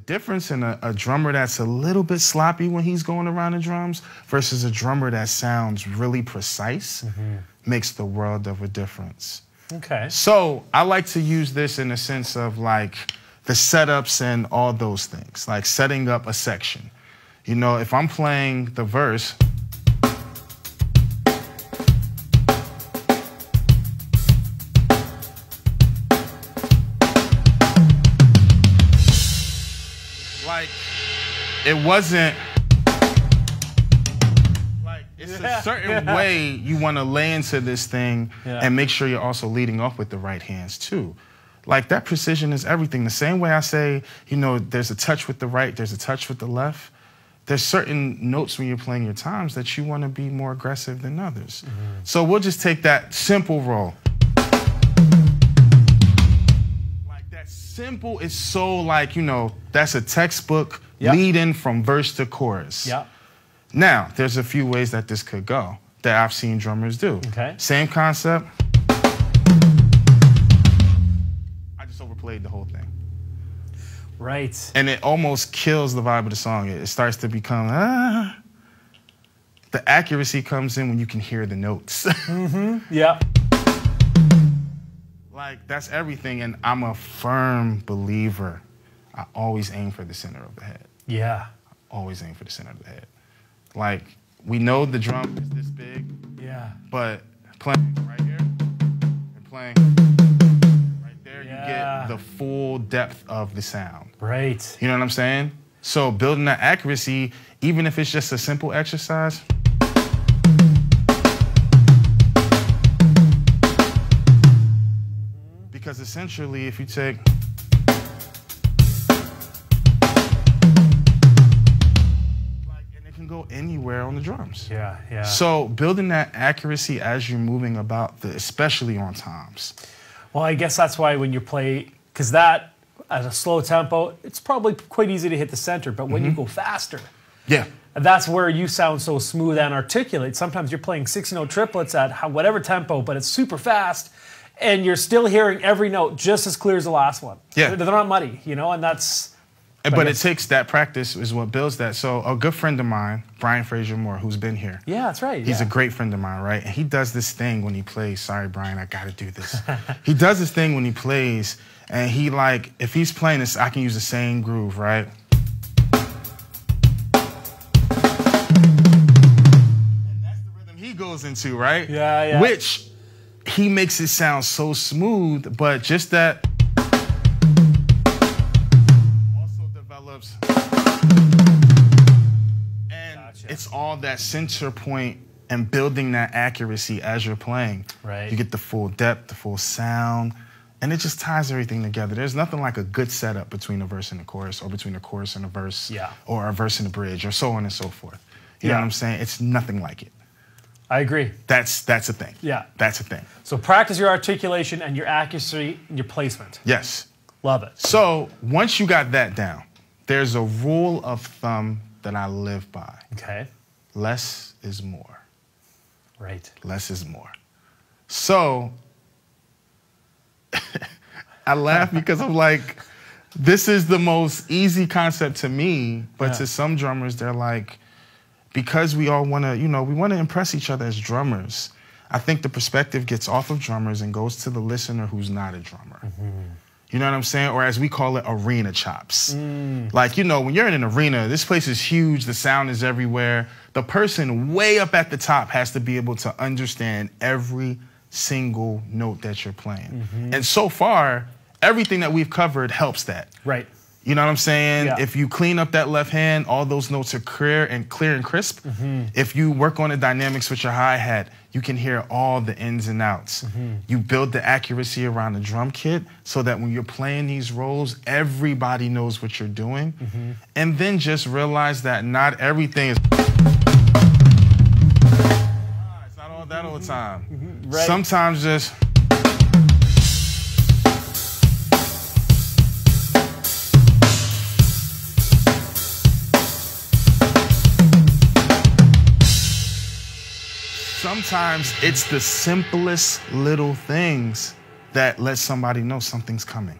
difference in a drummer that's a little bit sloppy when he's going around the drums versus a drummer that sounds really precise makes the world of a difference. Okay. So I like to use this in the sense of like the setups and all those things, like setting up a section. You know, if I'm playing the verse, like, it wasn't, like, it's a certain way you want to lay into this thing and make sure you're also leading off with the right hands too. Like, that precision is everything. The same way I say, you know, there's a touch with the right, there's a touch with the left. There's certain notes when you're playing your times that you want to be more aggressive than others. So we'll just take that simple roll. Simple is so like, you know, that's a textbook lead-in from verse to chorus. Now, there's a few ways that this could go that I've seen drummers do. Same concept. I just overplayed the whole thing. Right. And it almost kills the vibe of the song. It starts to become, the accuracy comes in when you can hear the notes. Like, that's everything, and I'm a firm believer. I always aim for the center of the head. I always aim for the center of the head. Like, we know the drum is this big, but playing right here and playing right there, you get the full depth of the sound. Right. You know what I'm saying? So building that accuracy, even if it's just a simple exercise, because essentially, if you take, and it can go anywhere on the drums. So building that accuracy as you're moving about, especially on toms. Well, I guess that's why when you play, because that, at a slow tempo, it's probably quite easy to hit the center, but when you go faster, that's where you sound so smooth and articulate. Sometimes you're playing 6-note triplets at whatever tempo, but it's super fast, and you're still hearing every note just as clear as the last one. They're not muddy, you know, and that's... But it takes that practice is what builds that. So a good friend of mine, Brian Fraser Moore, who's been here. That's right. He's a great friend of mine, right? And he does this thing when he plays. Sorry, Brian, I got to do this. He does this thing when he plays, and he like, if he's playing this, I can use the same groove, right? And that's the rhythm he goes into, right? Which he makes it sound so smooth, but just that also develops. And it's all that center point and building that accuracy as you're playing. You get the full depth, the full sound, and it just ties everything together. There's nothing like a good setup between a verse and a chorus, or between a chorus and a verse, or a verse and a bridge, or so on and so forth. You know what I'm saying? It's nothing like it. I agree. That's a thing. That's a thing. So practice your articulation and your accuracy and your placement. Yes. Love it. So once you got that down, there's a rule of thumb that I live by. Less is more. Less is more. So I laugh because I'm like, this is the most easy concept to me, but to some drummers, they're like, because we all want to, you know, we want to impress each other as drummers. I think the perspective gets off of drummers and goes to the listener who's not a drummer. You know what I'm saying? Or as we call it, arena chops. Like, you know, when you're in an arena, this place is huge, the sound is everywhere. The person way up at the top has to be able to understand every single note that you're playing. And so far, everything that we've covered helps that. You know what I'm saying? If you clean up that left hand, all those notes are clear and crisp. If you work on the dynamics with your hi-hat, you can hear all the ins and outs. You build the accuracy around the drum kit so that when you're playing these rolls, everybody knows what you're doing. And then just realize that not everything is... It's not all that all the time. Sometimes just... Sometimes it's the simplest little things that let somebody know something's coming.